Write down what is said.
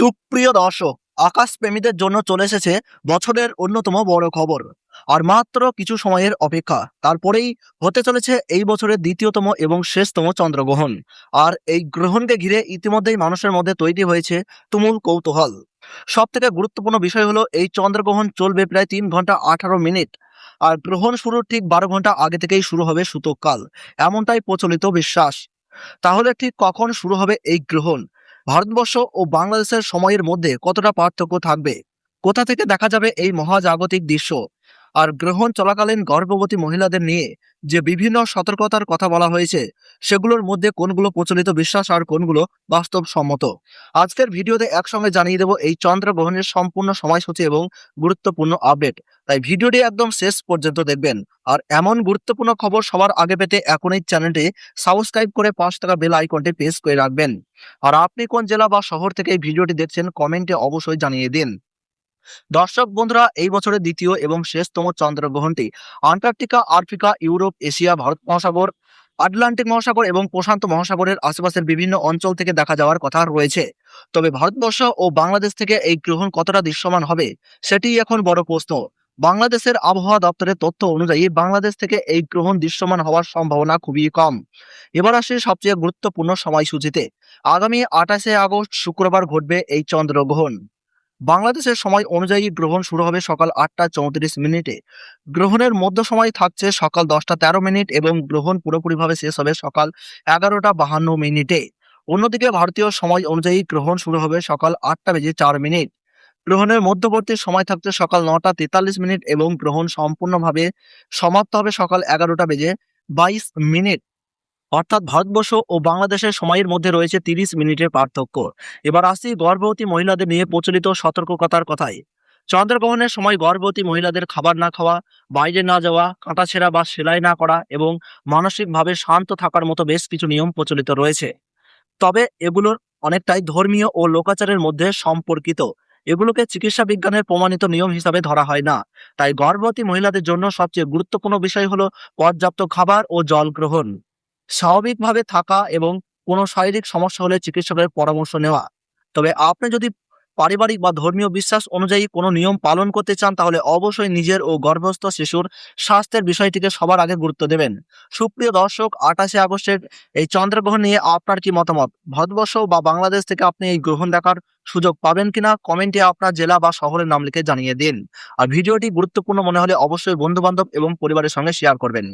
সুপ্রিয় দর্শক, আকাশপ্রেমীদের জন্য চলে এসেছে বছরের অন্যতম বড় খবর। আর মাত্র কিছু সময়ের অপেক্ষা, তারপরেই হতে চলেছে এই বছরের দ্বিতীয়তম এবং শেষতম চন্দ্রগ্রহণ। আর এই গ্রহণকে ঘিরে ইতিমধ্যেই মানুষের মধ্যে তৈরি হয়েছে তুমুল কৌতূহল। সব থেকে গুরুত্বপূর্ণ বিষয় হলো এই চন্দ্রগ্রহণ চলবে প্রায় 3 ঘন্টা 18 মিনিট। আর গ্রহণ শুরুর ঠিক 12 ঘন্টা আগে থেকেই শুরু হবে সূতককাল, এমনটাই প্রচলিত বিশ্বাস। তাহলে ঠিক কখন শুরু হবে এই গ্রহণ? ভারতবর্ষ ও বাংলাদেশের সময়ের মধ্যে কতটা পার্থক্য থাকবে? কোথা থেকে দেখা যাবে এই মহাজাগতিক দৃশ্য? আর গ্রহণ চলাকালীন গর্ভবতী মহিলাদের নিয়ে যে বিভিন্ন সতর্কতার কথা বলা হয়েছে, সেগুলোর মধ্যে কোনগুলো প্রচলিত বিশ্বাস আর কোনগুলো বাস্তবসম্মত, আজকের ভিডিওতে একসঙ্গে জানিয়ে দেব এই চন্দ্রগ্রহণের সম্পূর্ণ সময়সূচি এবং গুরুত্বপূর্ণ আপডেট। তাই ভিডিওটি একদম শেষ পর্যন্ত দেখবেন। আর এমন গুরুত্বপূর্ণ খবর সবার আগে পেতে এখনই চ্যানেলটি সাবস্ক্রাইব করে পাঁচ টাকা বেল আইকনটি প্রেস করে রাখবেন। আর আপনি কোন জেলা বা শহর থেকে এই ভিডিওটি দেখছেন কমেন্টে অবশ্যই জানিয়ে দিন। দর্শক বন্ধুরা, এই বছরের দ্বিতীয় এবং শেষতম চন্দ্রগ্রহণটি Antarctica, Africa, Europe, Asia, Bharat মহাসাগর, আটলান্টিক মহাসাগর এবং প্রশান্ত মহাসাগরের আশেপাশের বিভিন্ন অঞ্চল থেকে দেখা যাওয়ার কথা রয়েছে। তবে ভারতবর্ষ ও বাংলাদেশ থেকে এই গ্রহণ কতটা দৃশ্যমান হবে, সেটিই এখন বড় প্রশ্ন। বাংলাদেশের আবহাওয়া দপ্তরের তথ্য অনুযায়ী বাংলাদেশ থেকে এই গ্রহণ দৃশ্যমান হওয়ার সম্ভাবনা খুবই কম। এবার আসি সবচেয়ে গুরুত্বপূর্ণ সময়সূচিতে। আগামী 28শে আগস্ট শুক্রবার ঘটবে এই চন্দ্রগ্রহণ। বাংলাদেশের সময় অনুযায়ী গ্রহণ শুরু হবে সকাল 8টা 34 মিনিটে। গ্রহণের মধ্য সময় থাকছে সকাল 10টা 13 মিনিট এবং গ্রহণ পুরোপুরিভাবে শেষ হবে সকাল 11টা 52 মিনিটে। অন্যদিকে ভারতীয় সময় অনুযায়ী গ্রহণ শুরু হবে সকাল 8টা 4 মিনিট। গ্রহণের মধ্যবর্তী সময় থাকছে সকাল 9টা 43 মিনিট এবং গ্রহণ সম্পূর্ণভাবে সমাপ্ত হবে সকাল 11টা 22 মিনিট। অর্থাৎ ভারতবর্ষ ও বাংলাদেশের সময়ের মধ্যে রয়েছে 30 মিনিটের পার্থক্য। এবার আসি গর্ভবতী মহিলাদের নিয়ে প্রচলিত সতর্কতার কথায়। চন্দ্রগ্রহণের সময় গর্ভবতী মহিলাদের খাবার না খাওয়া, বাইরে না যাওয়া, কাঁটাছেঁড়া বা সেলাই না করা এবং মানসিকভাবে শান্ত থাকার মতো বেশ কিছু নিয়ম প্রচলিত রয়েছে। তবে এগুলোর অনেকটাই ধর্মীয় ও লোকাচারের মধ্যে সম্পর্কিত। এগুলোকে চিকিৎসা বিজ্ঞানের প্রমাণিত নিয়ম হিসাবে ধরা হয় না। তাই গর্ভবতী মহিলাদের জন্য সবচেয়ে গুরুত্বপূর্ণ বিষয় হলো পর্যাপ্ত খাবার ও জল গ্রহণ, স্বাভাবিকভাবে থাকা এবং কোনো শারীরিক সমস্যা হলে চিকিৎসকের পরামর্শ নেওয়া। তবে আপনি যদি পারিবারিক বা ধর্মীয় বিশ্বাস অনুযায়ী কোনো নিয়ম পালন করতে চান, তাহলে অবশ্যই নিজের ও গর্ভস্থ শিশুর স্বাস্থ্যের বিষয়টিকে সবার আগে গুরুত্ব দেবেন। সুপ্রিয় দর্শক, 28শে আগস্টের এই চন্দ্রগ্রহণ নিয়ে আপনার কি মতামত? ভারতবর্ষ বা বাংলাদেশ থেকে আপনি এই গ্রহণ দেখার সুযোগ পাবেন কিনা কমেন্টে আপনার জেলা বা শহরের নাম লিখে জানিয়ে দিন। আর ভিডিওটি গুরুত্বপূর্ণ মনে হলে অবশ্যই বন্ধু বান্ধব এবং পরিবারের সঙ্গে শেয়ার করবেন।